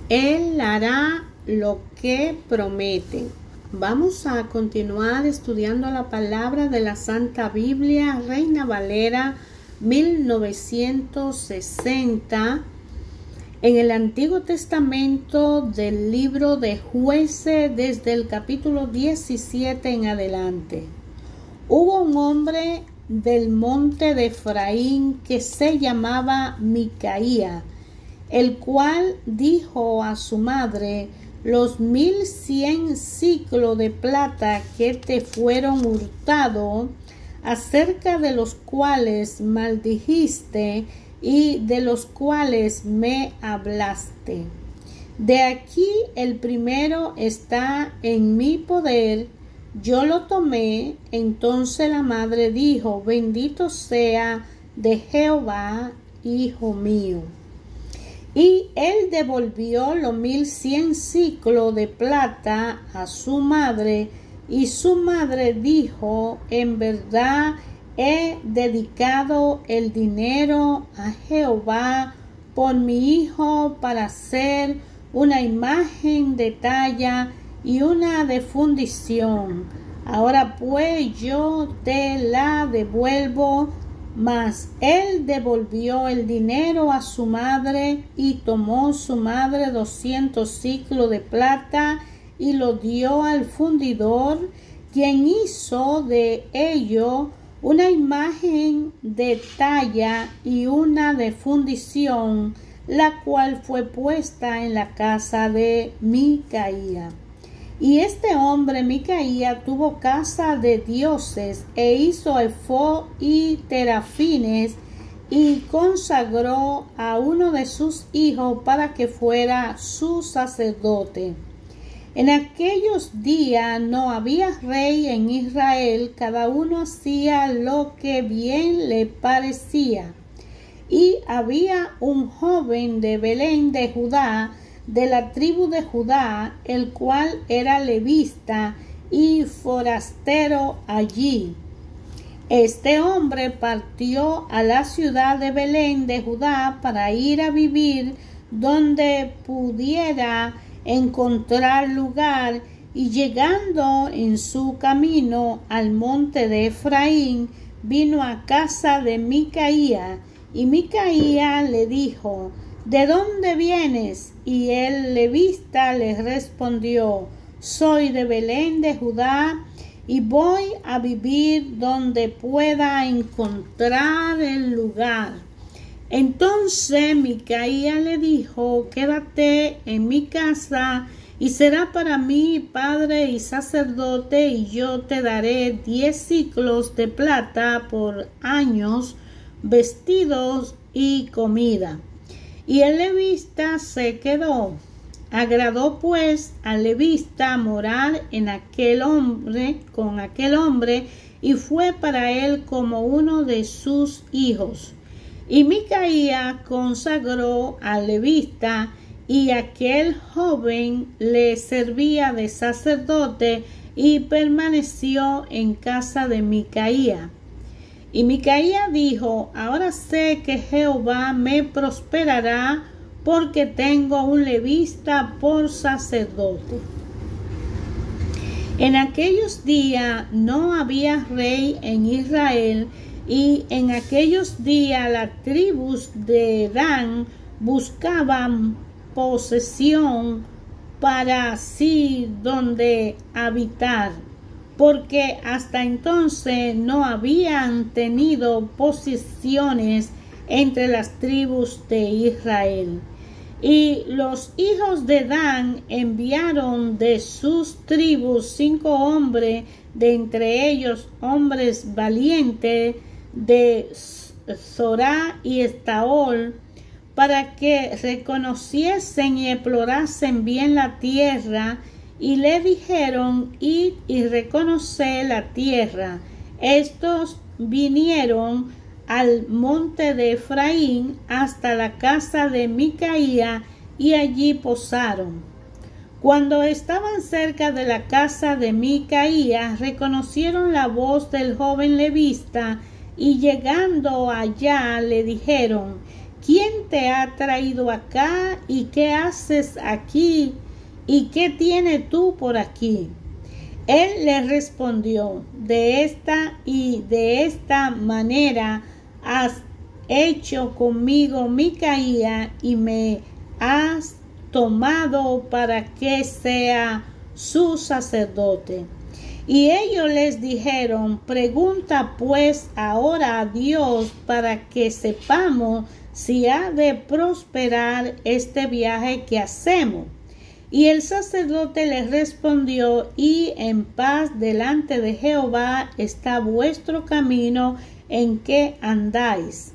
Él hará lo que promete. Vamos a continuar estudiando la palabra de la Santa Biblia, Reina Valera 1960, en el Antiguo Testamento del libro de Jueces, desde el capítulo 17 en adelante. Hubo un hombre del monte de Efraín que se llamaba Micaía, el cual dijo a su madre: los 1100 siclos de plata que te fueron hurtados, acerca de los cuales maldijiste y de los cuales me hablaste. De aquí el primero está en mi poder, yo lo tomé. Entonces la madre dijo: bendito sea de Jehová, hijo mío. Y él devolvió los 1100 siclos de plata a su madre, y su madre dijo: en verdad he dedicado el dinero a Jehová por mi hijo para hacer una imagen de talla y una de fundición. Ahora pues yo te la devuelvo. Mas él devolvió el dinero a su madre, y tomó su madre 200 siclos de plata y lo dio al fundidor, quien hizo de ello una imagen de talla y una de fundición, la cual fue puesta en la casa de Micaía. Y este hombre Micaía tuvo casa de dioses, e hizo efod y terafines, y consagró a uno de sus hijos para que fuera su sacerdote. En aquellos días no había rey en Israel, cada uno hacía lo que bien le parecía. Y había un joven de Belén de Judá, de la tribu de Judá, el cual era levita y forastero allí. Este hombre partió a la ciudad de Belén de Judá para ir a vivir donde pudiera encontrar lugar, y llegando en su camino al monte de Efraín, vino a casa de Micaía, y Micaía le dijo: ¿de dónde vienes? Y el levita le respondió: soy de Belén de Judá, y voy a vivir donde pueda encontrar el lugar. Entonces Micaía le dijo: quédate en mi casa, y será para mí padre y sacerdote, y yo te daré 10 siclos de plata por años, vestidos y comida. Y el levita se quedó. Agradó pues al levita morar con aquel hombre, y fue para él como uno de sus hijos. Y Micaía consagró al levita, y aquel joven le servía de sacerdote, y permaneció en casa de Micaía. Y Micaía dijo: ahora sé que Jehová me prosperará, porque tengo un levita por sacerdote. En aquellos días no había rey en Israel, y en aquellos días las tribus de Dan buscaban posesión para sí donde habitar, porque hasta entonces no habían tenido posesiones entre las tribus de Israel. Y los hijos de Dan enviaron de sus tribus 5 hombres, de entre ellos hombres valientes de Zorá y Estaol, para que reconociesen y explorasen bien la tierra. Y le dijeron: id y reconoced la tierra. Estos vinieron al monte de Efraín hasta la casa de Micaía, y allí posaron. Cuando estaban cerca de la casa de Micaía, reconocieron la voz del joven levita, y llegando allá le dijeron: ¿quién te ha traído acá? ¿Y qué haces aquí? ¿Y qué tienes tú por aquí? Él le respondió, de esta manera has hecho conmigo, Micaía, y me has tomado para que sea su sacerdote. Y ellos les dijeron, pregunta pues ahora a Dios para que sepamos si ha de prosperar este viaje que hacemos. Y el sacerdote les respondió, y en paz delante de Jehová está vuestro camino en que andáis.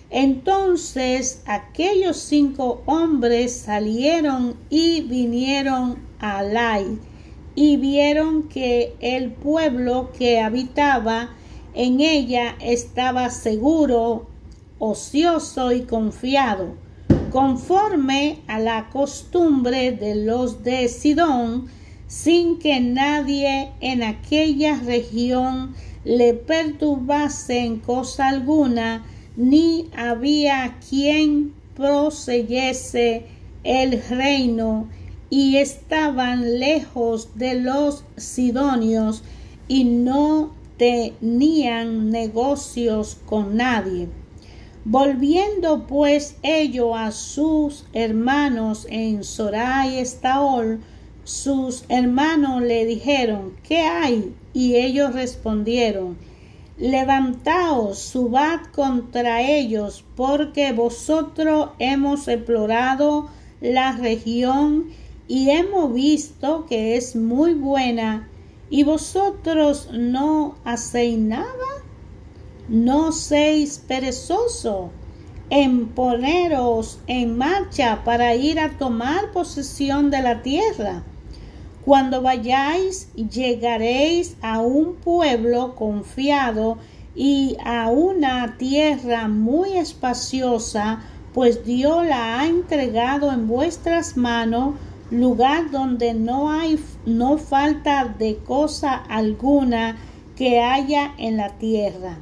Entonces aquellos 5 hombres salieron y vinieron a Lai, y vieron que el pueblo que habitaba en ella estaba seguro, ocioso y confiado, conforme a la costumbre de los de Sidón, sin que nadie en aquella región le perturbase en cosa alguna, ni había quien poseyese el reino, y estaban lejos de los sidonios y no tenían negocios con nadie. Volviendo pues ellos a sus hermanos en Zorá y Estaol, sus hermanos le dijeron, ¿qué hay? Y ellos respondieron, levantaos, subad contra ellos, porque vosotros hemos explorado la región y hemos visto que es muy buena, y vosotros no hacéis nada. No seáis perezosos en poneros en marcha para ir a tomar posesión de la tierra. Cuando vayáis, llegaréis a un pueblo confiado y a una tierra muy espaciosa, pues Dios la ha entregado en vuestras manos, lugar donde no falta de cosa alguna que haya en la tierra.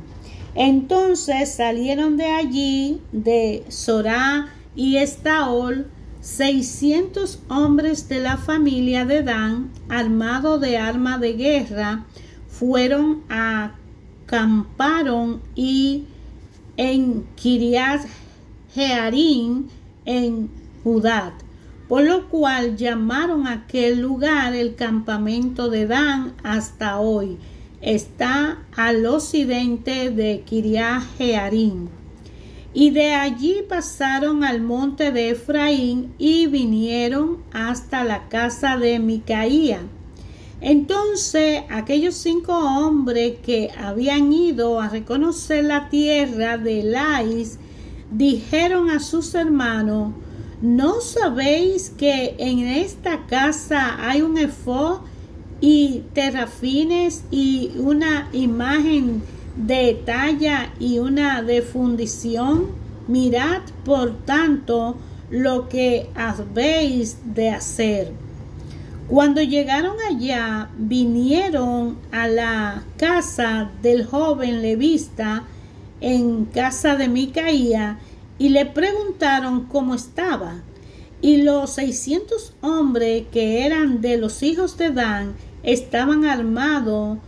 Entonces salieron de allí, de Zorá y Estaol, 600 hombres de la familia de Dan, armados de armas de guerra, fueron acamparon y en Kiriat Jearim en Judá, por lo cual llamaron a aquel lugar el campamento de Dan hasta hoy. Está al occidente de Kiriat Jearim. Y de allí pasaron al monte de Efraín y vinieron hasta la casa de Micaía. Entonces aquellos 5 hombres que habían ido a reconocer la tierra de Lais dijeron a sus hermanos, ¿no sabéis que en esta casa hay un efod y terafines y una imagen de talla y una de fundición? Mirad por tanto lo que habéis de hacer. Cuando llegaron allá, vinieron a la casa del joven levita en casa de Micaía y le preguntaron cómo estaba. Y los 600 hombres que eran de los hijos de Dan estaban armados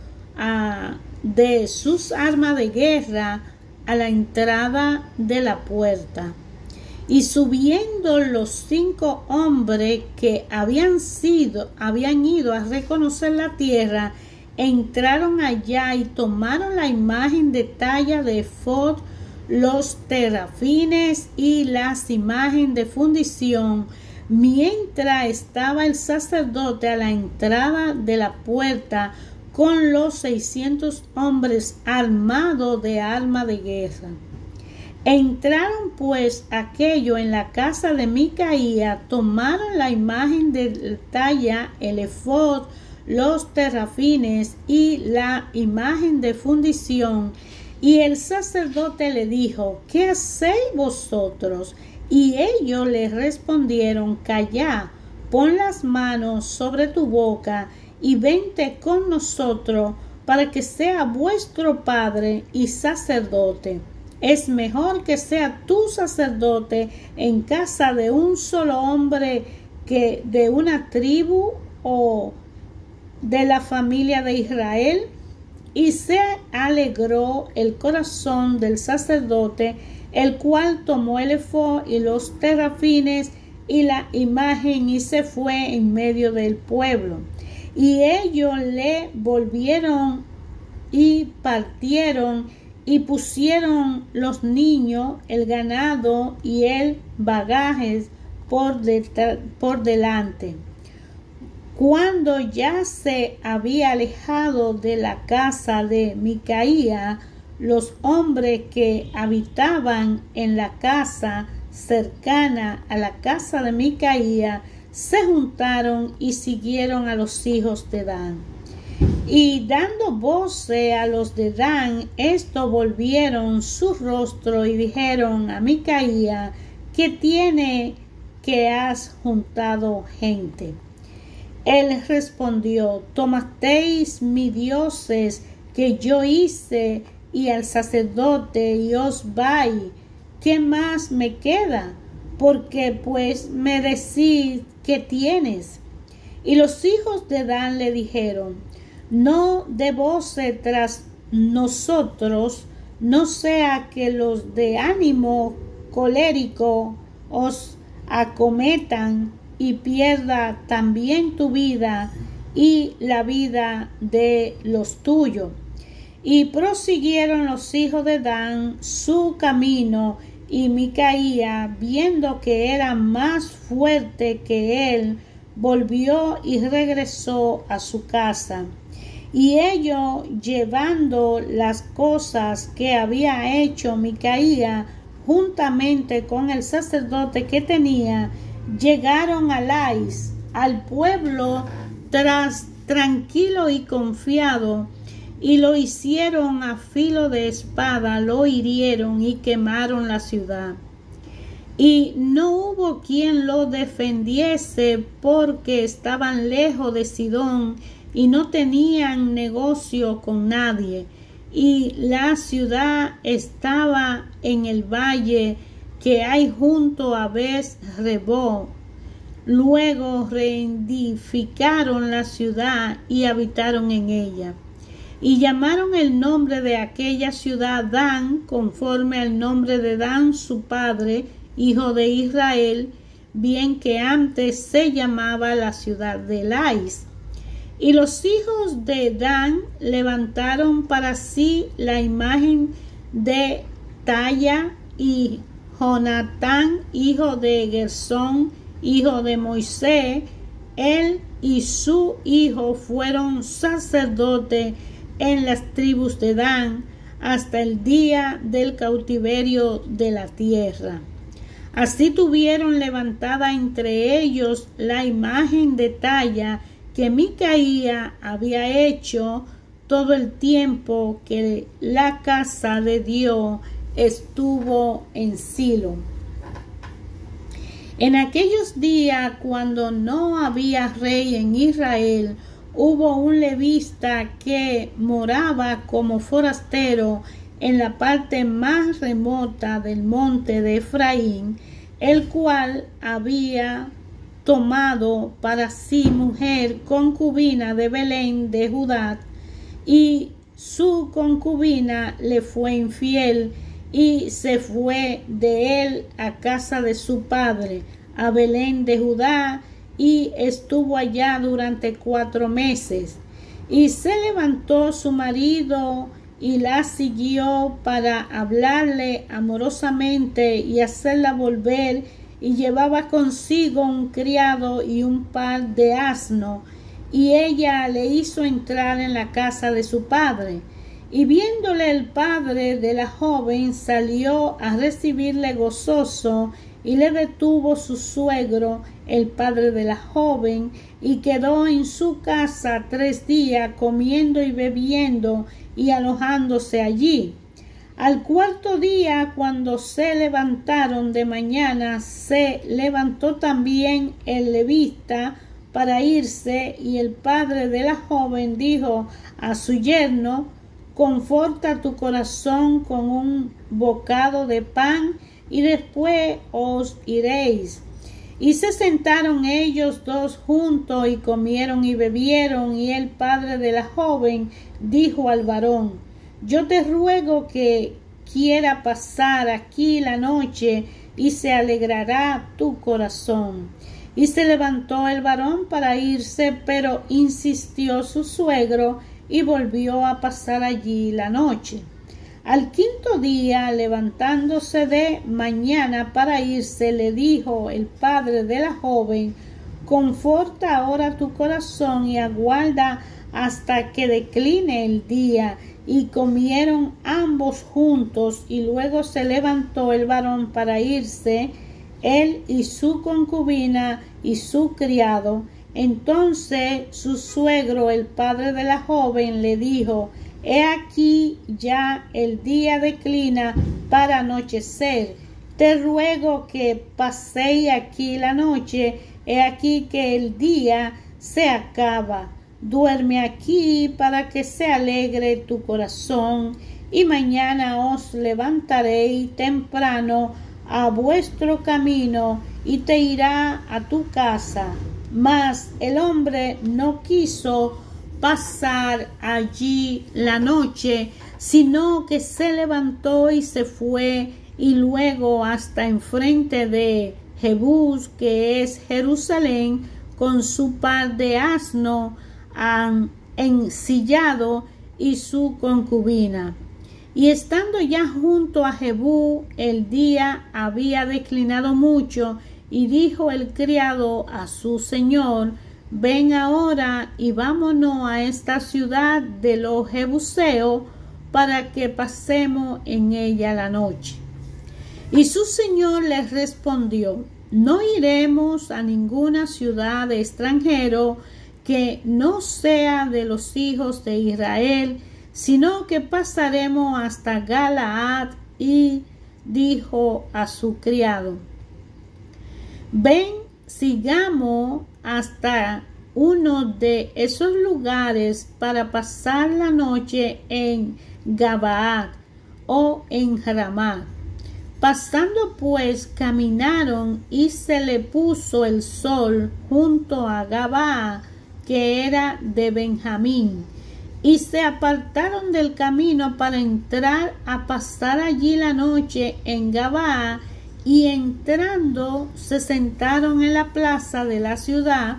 de sus armas de guerra a la entrada de la puerta. Y subiendo los 5 hombres que habían ido a reconocer la tierra, entraron allá y tomaron la imagen de talla de efod, los terafines y las imágenes de fundición, mientras estaba el sacerdote a la entrada de la puerta con los 600 hombres armados de armas de guerra. Entraron pues aquello en la casa de Micaía, tomaron la imagen de talla, el efod, los terafines y la imagen de fundición. Y el sacerdote le dijo, ¿qué hacéis vosotros? Y ellos le respondieron, callad, pon las manos sobre tu boca y vente con nosotros para que sea vuestro padre y sacerdote. Es mejor que sea tú sacerdote en casa de un solo hombre que de una tribu o de la familia de Israel. Y se alegró el corazón del sacerdote, el cual tomó el ephod y los terafines y la imagen y se fue en medio del pueblo. Y ellos le volvieron y partieron y pusieron los niños, el ganado y el bagaje por delante. Cuando ya se había alejado de la casa de Micaía, los hombres que habitaban en la casa cercana a la casa de Micaía se juntaron y siguieron a los hijos de Dan. Y dando voces a los de Dan, estos volvieron su rostro y dijeron a Micaía: ¿qué tiene que has juntado gente? Él respondió: tomasteis mis dioses que yo hice y al sacerdote y os vais. ¿Qué más me queda? Porque pues me decís ¿qué tienes? Y los hijos de Dan le dijeron: no de voces tras nosotros, no sea que los de ánimo colérico os acometan y pierda también tu vida y la vida de los tuyos. Y prosiguieron los hijos de Dan su camino, y Micaía, viendo que era más fuerte que él, volvió y regresó a su casa. Y ellos, llevando las cosas que había hecho Micaía, juntamente con el sacerdote que tenía, llegaron a Lais, al pueblo, tranquilo y confiado, y lo hicieron a filo de espada, lo hirieron y quemaron la ciudad. Y no hubo quien lo defendiese, porque estaban lejos de Sidón y no tenían negocio con nadie. Y la ciudad estaba en el valle que hay junto a Bet-rebó. Luego reedificaron la ciudad y habitaron en ella. Y llamaron el nombre de aquella ciudad Dan, conforme al nombre de Dan su padre, hijo de Israel, bien que antes se llamaba la ciudad de Lais. Y los hijos de Dan levantaron para sí la imagen de Talla, y Jonatán, hijo de Gersón, hijo de Moisés, él y su hijo fueron sacerdotes en las tribus de Dan hasta el día del cautiverio de la tierra. Así tuvieron levantada entre ellos la imagen de Talla que Micaía había hecho todo el tiempo que la casa de Dios estuvo en Silo. En aquellos días, cuando no había rey en Israel, hubo un levita que moraba como forastero en la parte más remota del monte de Efraín, el cual había tomado para sí mujer concubina de Belén de Judá, y su concubina le fue infiel y se fue de él a casa de su padre, a Belén de Judá, y estuvo allá durante 4 meses. Y se levantó su marido y la siguió para hablarle amorosamente y hacerla volver, y llevaba consigo un criado y un par de asnos, y ella le hizo entrar en la casa de su padre. Y viéndole el padre de la joven, salió a recibirle gozoso, y le detuvo su suegro, el padre de la joven, y quedó en su casa 3 días, comiendo y bebiendo y alojándose allí. Al 4.º día, cuando se levantaron de mañana, se levantó también el levita para irse, y el padre de la joven dijo a su yerno: conforta tu corazón con un bocado de pan, y después os iréis. Y se sentaron ellos dos juntos, y comieron y bebieron, y el padre de la joven dijo al varón: yo te ruego que quiera pasar aquí la noche, y se alegrará tu corazón. Y se levantó el varón para irse, pero insistió su suegro, y volvió a pasar allí la noche. Al quinto día, levantándose de mañana para irse, le dijo el padre de la joven: conforta ahora tu corazón y aguarda hasta que decline el día. Y comieron ambos juntos, y luego se levantó el varón para irse, él y su concubina y su criado. Entonces su suegro, el padre de la joven, le dijo: he aquí ya el día declina para anochecer. Te ruego que paséis aquí la noche. He aquí que el día se acaba. Duerme aquí para que se alegre tu corazón, y mañana os levantaréis temprano a vuestro camino, y te irá a tu casa. Mas el hombre no quiso pasar allí la noche, sino que se levantó y se fue, y luego hasta enfrente de Jebús, que es Jerusalén, con su par de asno ensillado y su concubina. Y estando ya junto a Jebú, el día había declinado mucho, y dijo el criado a su señor: ven ahora y vámonos a esta ciudad de los Jebuseos, para que pasemos en ella la noche. Y su señor les respondió: no iremos a ninguna ciudad de extranjero que no sea de los hijos de Israel, sino que pasaremos hasta Galaad. Y dijo a su criado: ven, sigamos hasta uno de esos lugares para pasar la noche en Gabaad o en Ramá. Pasando pues, caminaron, y se le puso el sol junto a Gabaad, que era de Benjamín, y se apartaron del camino para entrar a pasar allí la noche en Gabaad. Y entrando se sentaron en la plaza de la ciudad,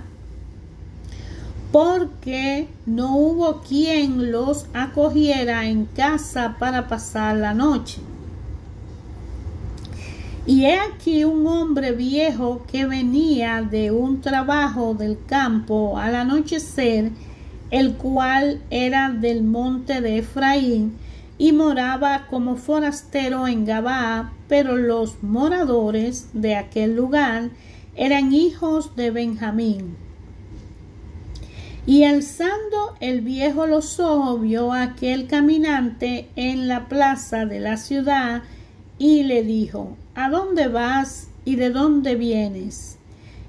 porque no hubo quien los acogiera en casa para pasar la noche. Y he aquí un hombre viejo que venía de un trabajo del campo al anochecer, el cual era del monte de Efraín, y moraba como forastero en Gabaad, pero los moradores de aquel lugar eran hijos de Benjamín. Y alzando el viejo los ojos, vio a aquel caminante en la plaza de la ciudad, y le dijo: ¿a dónde vas y de dónde vienes?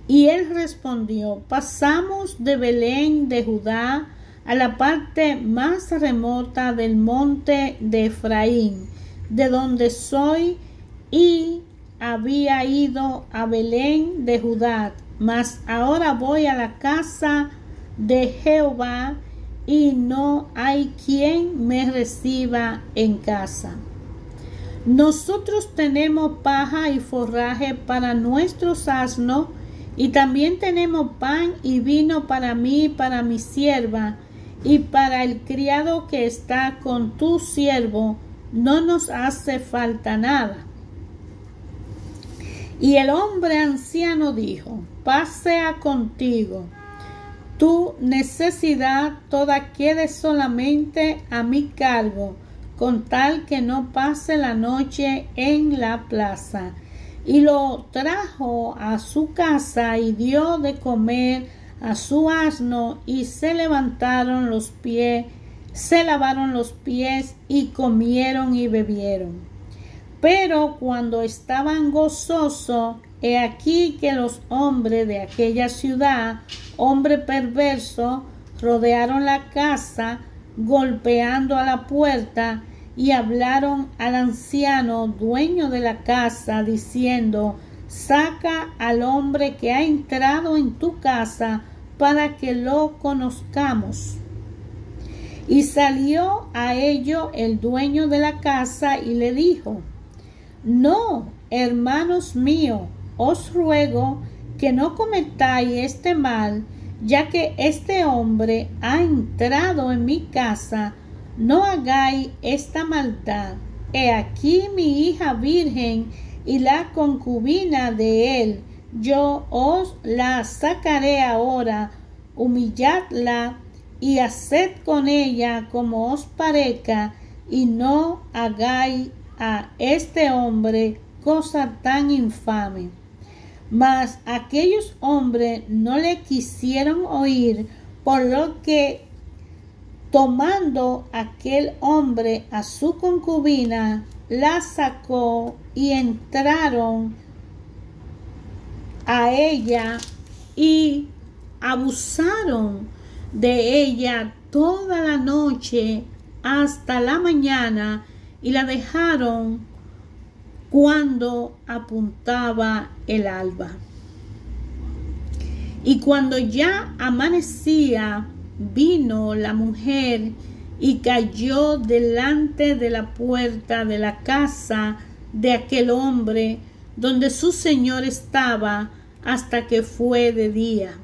Y él respondió: pasamos de Belén de Judá a la parte más remota del monte de Efraín, de donde soy, y había ido a Belén de Judá, mas ahora voy a la casa de Jehová, y no hay quien me reciba en casa. Nosotros tenemos paja y forraje para nuestros asnos, y también tenemos pan y vino para mí y para mi sierva, y para el criado que está con tu siervo. No nos hace falta nada. Y el hombre anciano dijo: paz sea contigo. Tu necesidad toda quede solamente a mi cargo, con tal que no pase la noche en la plaza. Y lo trajo a su casa, y dio de comer a su asno, y se lavaron los pies, y comieron y bebieron. Pero cuando estaban gozosos, he aquí que los hombres de aquella ciudad, hombre perverso, rodearon la casa, golpeando a la puerta, y hablaron al anciano dueño de la casa, diciendo: saca al hombre que ha entrado en tu casa para que lo conozcamos. Y salió a ello el dueño de la casa y le dijo: no, hermanos míos, os ruego que no cometáis este mal, ya que este hombre ha entrado en mi casa. No hagáis esta maldad. He aquí mi hija virgen y la concubina de él. Yo os la sacaré ahora, humilladla y haced con ella como os parezca, y no hagáis a este hombre cosa tan infame. Mas aquellos hombres no le quisieron oír, por lo que, tomando aquel hombre a su concubina, la sacó y entraron a ella y abusaron de ella toda la noche hasta la mañana, y la dejaron cuando apuntaba el alba. Y cuando ya amanecía, vino la mujer y cayó delante de la puerta de la casa de aquel hombre donde su señor estaba, hasta que fue de día.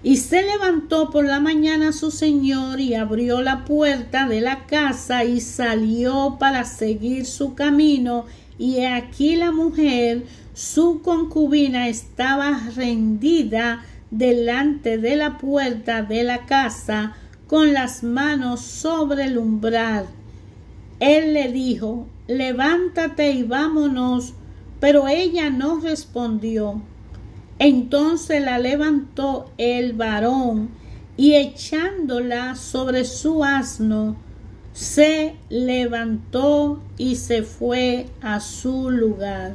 Y se levantó por la mañana su señor y abrió la puerta de la casa y salió para seguir su camino. Y he aquí la mujer, su concubina, estaba rendida delante de la puerta de la casa, con las manos sobre el umbral. Él le dijo: levántate y vámonos. Pero ella no respondió. Entonces la levantó el varón, y echándola sobre su asno, se levantó y se fue a su lugar.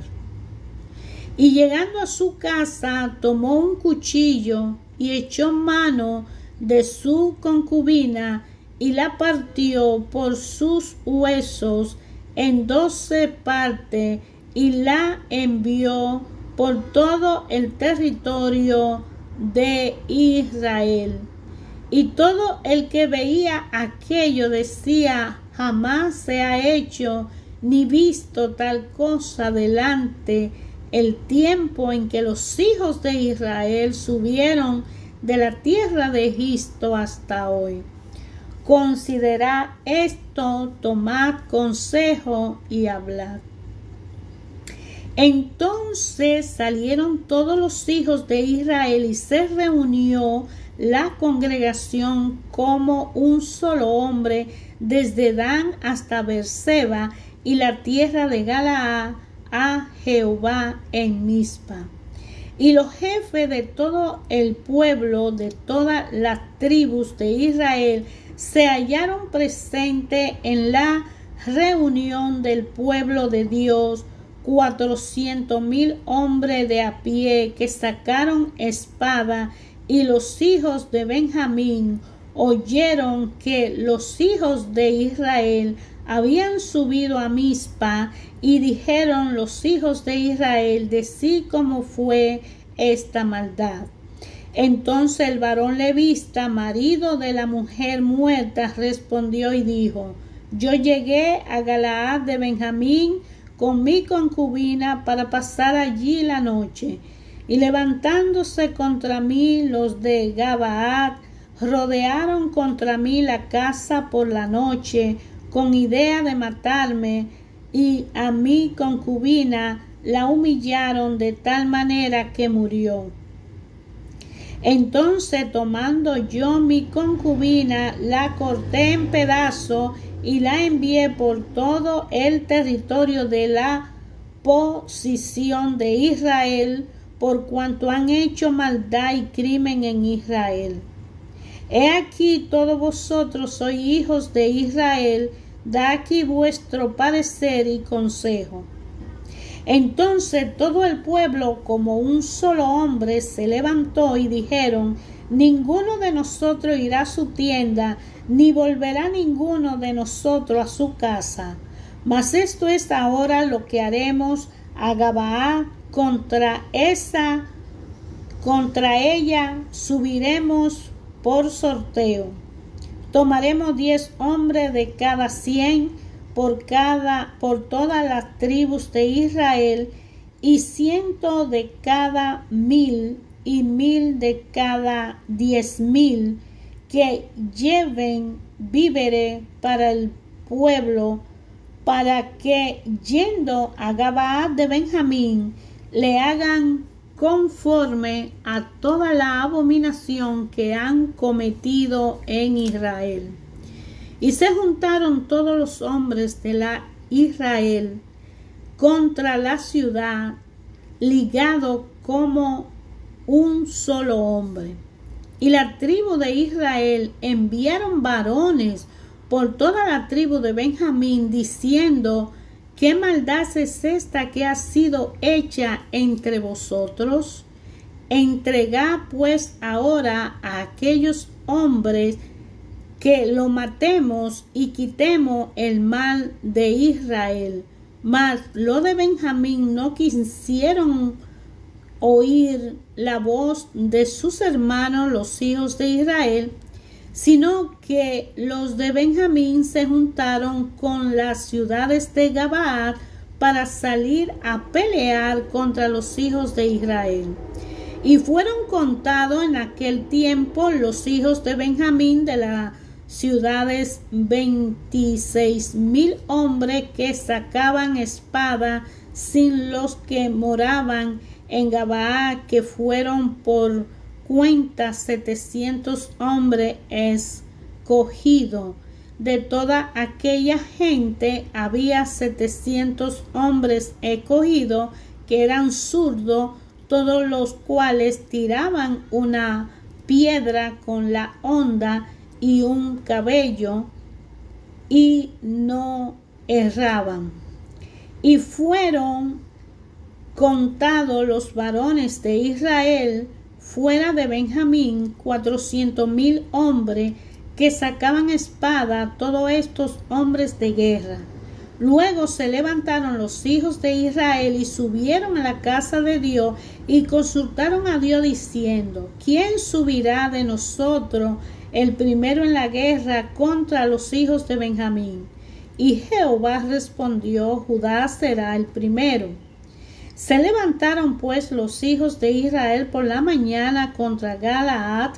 Y llegando a su casa, tomó un cuchillo y echó mano de su concubina y la partió por sus huesos en 12 partes y la envió por todo el territorio de Israel. Y todo el que veía aquello decía: jamás se ha hecho ni visto tal cosa delante el tiempo en que los hijos de Israel subieron de la tierra de Egipto hasta hoy. Considerad esto, tomad consejo y hablad. Entonces salieron todos los hijos de Israel y se reunió la congregación como un solo hombre, desde Dan hasta Beerseba y la tierra de Galaad, a Jehová en Mizpa. Y los jefes de todo el pueblo, de todas las tribus de Israel, se hallaron presentes en la reunión del pueblo de Dios, 400,000 hombres de a pie que sacaron espada. Y los hijos de Benjamín oyeron que los hijos de Israel habían subido a Mizpa, y dijeron los hijos de Israel de sí cómo fue esta maldad. Entonces el varón levita, marido de la mujer muerta, respondió y dijo: yo llegué a Galaad de Benjamín con mi concubina para pasar allí la noche. Y levantándose contra mí los de Gabaad, rodearon contra mí la casa por la noche, con idea de matarme, y a mi concubina la humillaron de tal manera que murió. Entonces, tomando yo mi concubina, la corté en pedazos y la envié por todo el territorio de la posesión de Israel, por cuanto han hecho maldad y crimen en Israel. He aquí, todos vosotros sois hijos de Israel, da aquí vuestro parecer y consejo. Entonces todo el pueblo como un solo hombre se levantó y dijeron: ninguno de nosotros irá a su tienda, ni volverá ninguno de nosotros a su casa. Mas esto es ahora lo que haremos a Gabaa, contra ella subiremos por sorteo. Tomaremos 10 hombres de cada 100 por todas las tribus de Israel, y 100 de cada 1000, y 1000 de cada 10,000, que lleven víveres para el pueblo, para que yendo a Gabaa de Benjamín le hagan conforme a toda la abominación que han cometido en Israel. Y se juntaron todos los hombres de la Israel contra la ciudad, ligados como un solo hombre. Y la tribu de Israel enviaron varones por toda la tribu de Benjamín, diciendo: ¿qué maldad es esta que ha sido hecha entre vosotros? Entregad pues ahora a aquellos hombres, que lo matemos y quitemos el mal de Israel. Mas los de Benjamín no quisieron oír la voz de sus hermanos, los hijos de Israel, sino que los de Benjamín se juntaron con las ciudades de Gabaa para salir a pelear contra los hijos de Israel. Y fueron contados en aquel tiempo los hijos de Benjamín de las ciudades 26,000 hombres que sacaban espada, sin los que moraban en Gabaa, que fueron por cuenta 700 hombres escogidos. De toda aquella gente había 700 hombres escogidos que eran zurdos, todos los cuales tiraban una piedra con la honda y un cabello, y no erraban. Y fueron contados los varones de Israel fuera de Benjamín 400,000 hombres que sacaban espada, todos estos hombres de guerra. Luego se levantaron los hijos de Israel y subieron a la casa de Dios y consultaron a Dios diciendo: ¿quién subirá de nosotros el primero en la guerra contra los hijos de Benjamín? Y Jehová respondió: Judá será el primero. Se levantaron pues los hijos de Israel por la mañana contra Galaad,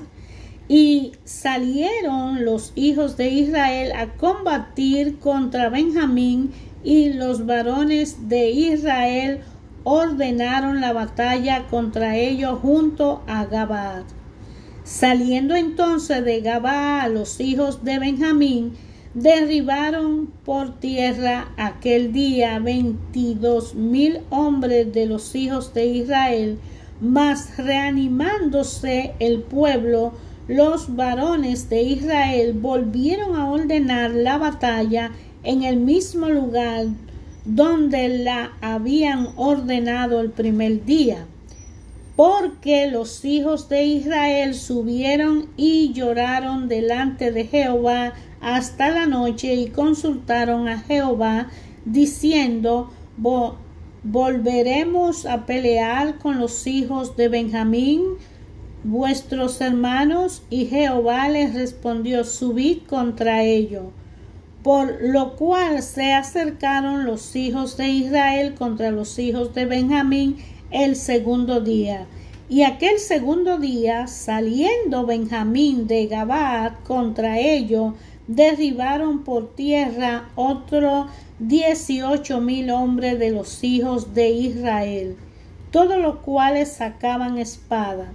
y salieron los hijos de Israel a combatir contra Benjamín, y los varones de Israel ordenaron la batalla contra ellos junto a Gabaa. Saliendo entonces de Gabaa los hijos de Benjamín, derribaron por tierra aquel día 22,000 hombres de los hijos de Israel. Mas reanimándose el pueblo, los varones de Israel volvieron a ordenar la batalla en el mismo lugar donde la habían ordenado el primer día, porque los hijos de Israel subieron y lloraron delante de Jehová hasta la noche, y consultaron a Jehová diciendo: ¿volveremos a pelear con los hijos de Benjamín, vuestros hermanos? Y Jehová les respondió: subid contra ellos. Por lo cual se acercaron los hijos de Israel contra los hijos de Benjamín el segundo día. Y aquel segundo día, saliendo Benjamín de Gabaa contra ellos, derribaron por tierra otros 18,000 hombres de los hijos de Israel, todos los cuales sacaban espada.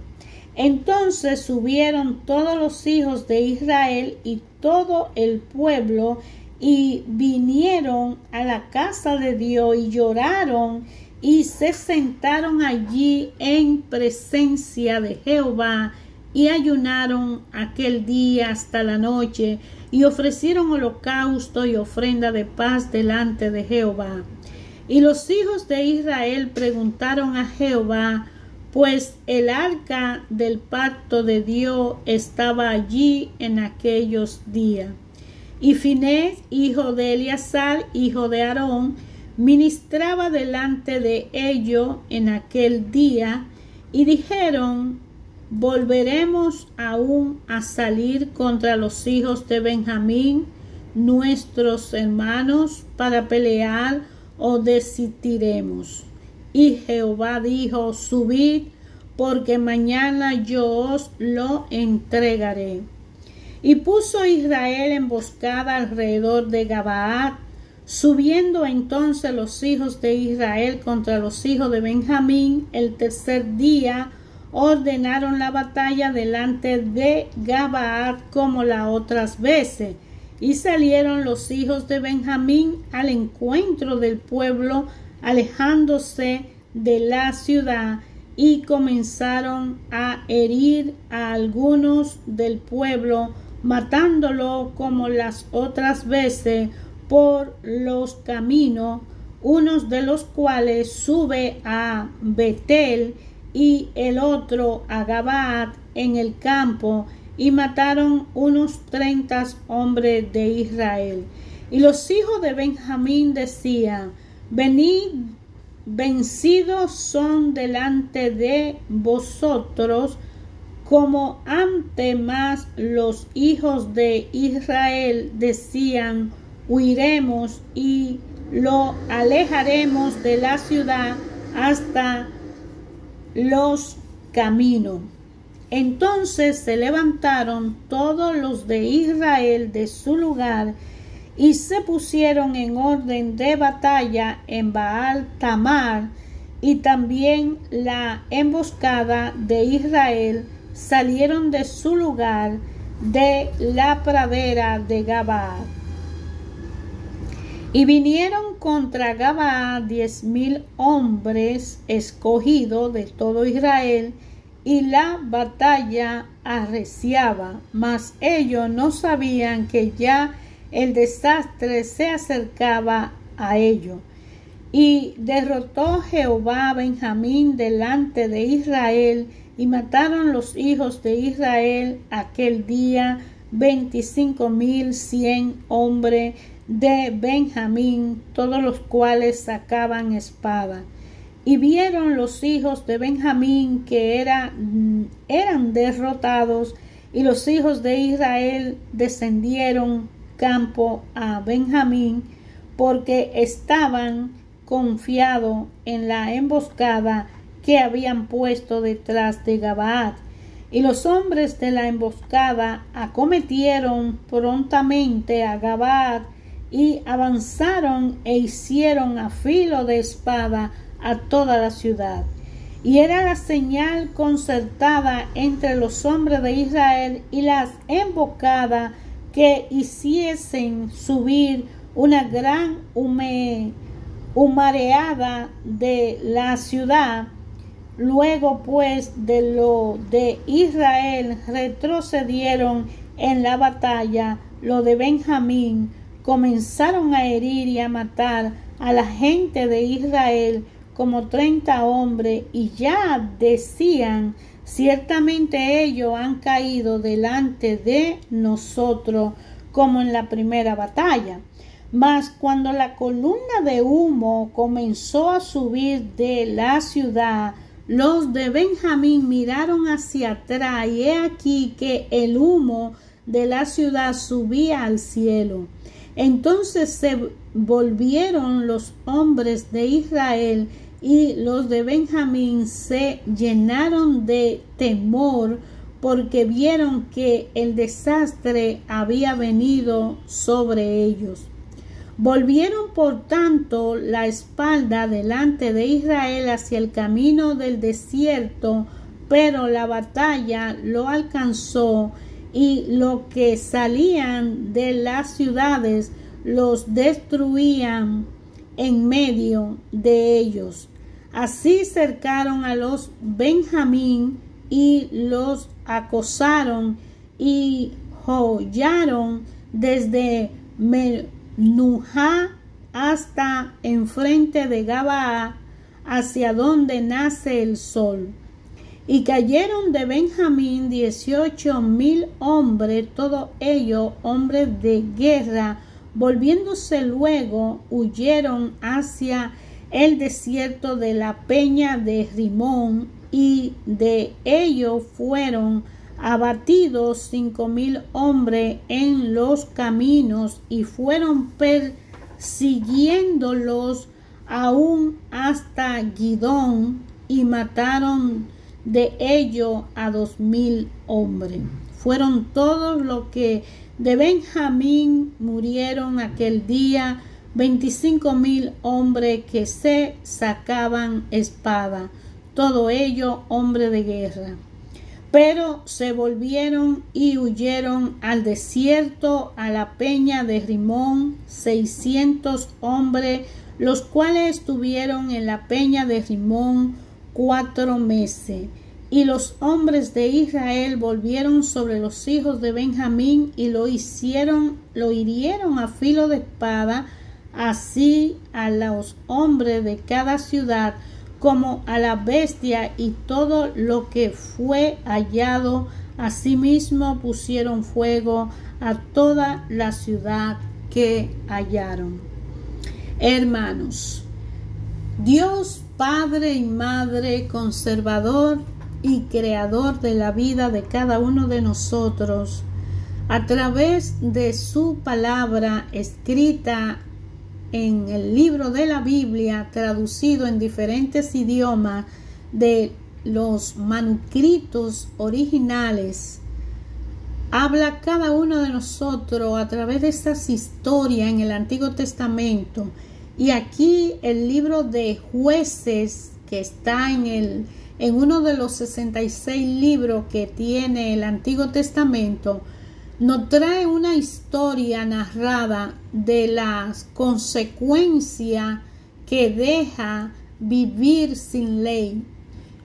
Entonces subieron todos los hijos de Israel y todo el pueblo, y vinieron a la casa de Dios y lloraron, y se sentaron allí en presencia de Jehová, y ayunaron aquel día hasta la noche, y ofrecieron holocausto y ofrenda de paz delante de Jehová. Y los hijos de Israel preguntaron a Jehová: pues el arca del pacto de Dios estaba allí en aquellos días. Y Finés, hijo de Eleazar, hijo de Aarón, ministraba delante de ellos en aquel día, y dijeron: ¿volveremos aún a salir contra los hijos de Benjamín, nuestros hermanos, para pelear, o desistiremos? Y Jehová dijo: subid, porque mañana yo os lo entregaré. Y puso Israel emboscada alrededor de Gabaad. Subiendo entonces los hijos de Israel contra los hijos de Benjamín, el tercer día ordenaron la batalla delante de Gabaad como las otras veces. Y salieron los hijos de Benjamín al encuentro del pueblo, alejándose de la ciudad, y comenzaron a herir a algunos del pueblo, matándolo como las otras veces por los caminos, unos de los cuales sube a Betel y el otro a Gabaad en el campo, y mataron unos 30 hombres de Israel. Y los hijos de Benjamín decían: venid, vencidos son delante de vosotros, como antes. Más los hijos de Israel decían: huiremos y lo alejaremos de la ciudad hasta los caminos. Entonces se levantaron todos los de Israel de su lugar y se pusieron en orden de batalla en Baal Tamar, y también la emboscada de Israel salieron de su lugar de la pradera de Gabaad. Y vinieron contra Gabaad 10,000 hombres escogidos de todo Israel, y la batalla arreciaba, mas ellos no sabían que ya el desastre se acercaba a ellos. Y derrotó Jehová a Benjamín delante de Israel, y mataron los hijos de Israel aquel día 25,100 hombres de Benjamín, todos los cuales sacaban espada. Y vieron los hijos de Benjamín que eran derrotados, y los hijos de Israel descendieron campo a Benjamín, porque estaban confiados en la emboscada que habían puesto detrás de Gabaad. Y los hombres de la emboscada acometieron prontamente a Gabaad, y avanzaron e hicieron a filo de espada a toda la ciudad. Y era la señal concertada entre los hombres de Israel y las emboscadas, que hiciesen subir una gran humareada de la ciudad. Luego pues de lo de Israel retrocedieron en la batalla. Lo de Benjamín comenzaron a herir y a matar a la gente de Israel como 30 hombres, y ya decían: ciertamente ellos han caído delante de nosotros, como en la primera batalla. Mas cuando la columna de humo comenzó a subir de la ciudad, los de Benjamín miraron hacia atrás, y he aquí que el humo de la ciudad subía al cielo. Entonces se volvieron los hombres de Israel, y los de Benjamín se llenaron de temor, porque vieron que el desastre había venido sobre ellos. Volvieron por tanto la espalda delante de Israel hacia el camino del desierto, pero la batalla lo alcanzó, y los que salían de las ciudades los destruían en medio de ellos. Así cercaron a los Benjamín y los acosaron, y hollaron desde Menujá hasta enfrente de Gabaa, hacia donde nace el sol. Y cayeron de Benjamín 18,000 hombres, todos ellos hombres de guerra. Volviéndose luego, huyeron hacia el desierto de la peña de Rimón, y de ellos fueron abatidos 5,000 hombres en los caminos, y fueron persiguiéndolos aún hasta Gidón, y mataron de ellos a 2,000 hombres. Fueron todos los que de Benjamín murieron aquel día, 25,000 hombres que se sacaban espada, todo ello hombres de guerra. Pero se volvieron y huyeron al desierto, a la peña de Rimón, 600 hombres, los cuales estuvieron en la peña de Rimón 4 meses. Y los hombres de Israel volvieron sobre los hijos de Benjamín y lo hirieron a filo de espada, así a los hombres de cada ciudad como a la bestia y todo lo que fue hallado. Asimismo pusieron fuego a toda la ciudad que hallaron. Hermanos, Dios Padre y Madre, conservador y creador de la vida de cada uno de nosotros, a través de su palabra escrita en el libro de la Biblia, traducido en diferentes idiomas de los manuscritos originales, habla a cada uno de nosotros a través de estas historias en el Antiguo Testamento. Y aquí el libro de Jueces, que está en uno de los 66 libros que tiene el Antiguo Testamento, nos trae una historia narrada de las consecuencias que deja vivir sin ley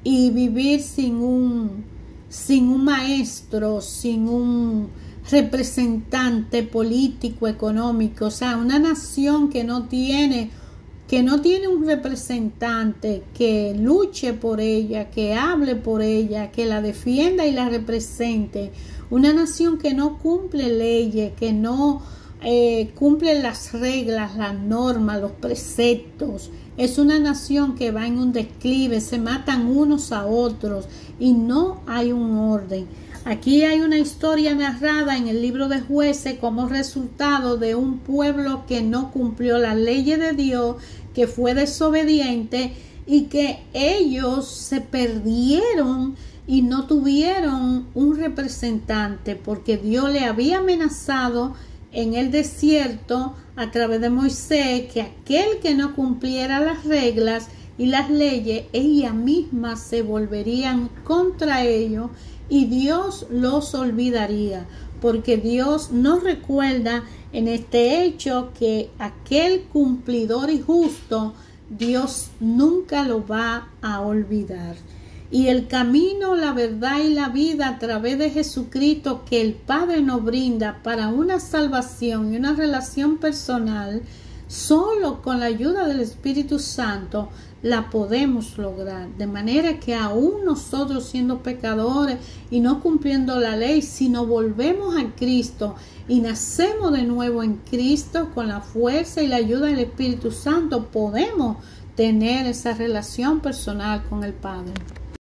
y vivir sin un maestro, sin un representante político, económico. O sea, una nación que no tiene un representante que luche por ella, que hable por ella, que la defienda y la represente. Una nación que no cumple leyes, que no cumple las reglas, las normas, los preceptos. Es una nación que va en un declive, se matan unos a otros y no hay un orden. Aquí hay una historia narrada en el libro de Jueces como resultado de un pueblo que no cumplió las leyes de Dios, que fue desobediente y que ellos se perdieron y no tuvieron un representante, porque Dios le había amenazado en el desierto a través de Moisés que aquel que no cumpliera las reglas y las leyes, ellas mismas se volverían contra ellos y Dios los olvidaría, porque Dios nos recuerda en este hecho que aquel cumplidor y justo, Dios nunca lo va a olvidar. Y el camino, la verdad y la vida a través de Jesucristo que el Padre nos brinda para una salvación y una relación personal, solo con la ayuda del Espíritu Santo la podemos lograr. De manera que aún nosotros siendo pecadores y no cumpliendo la ley, si nos volvemos a Cristo y nacemos de nuevo en Cristo con la fuerza y la ayuda del Espíritu Santo, podemos tener esa relación personal con el Padre.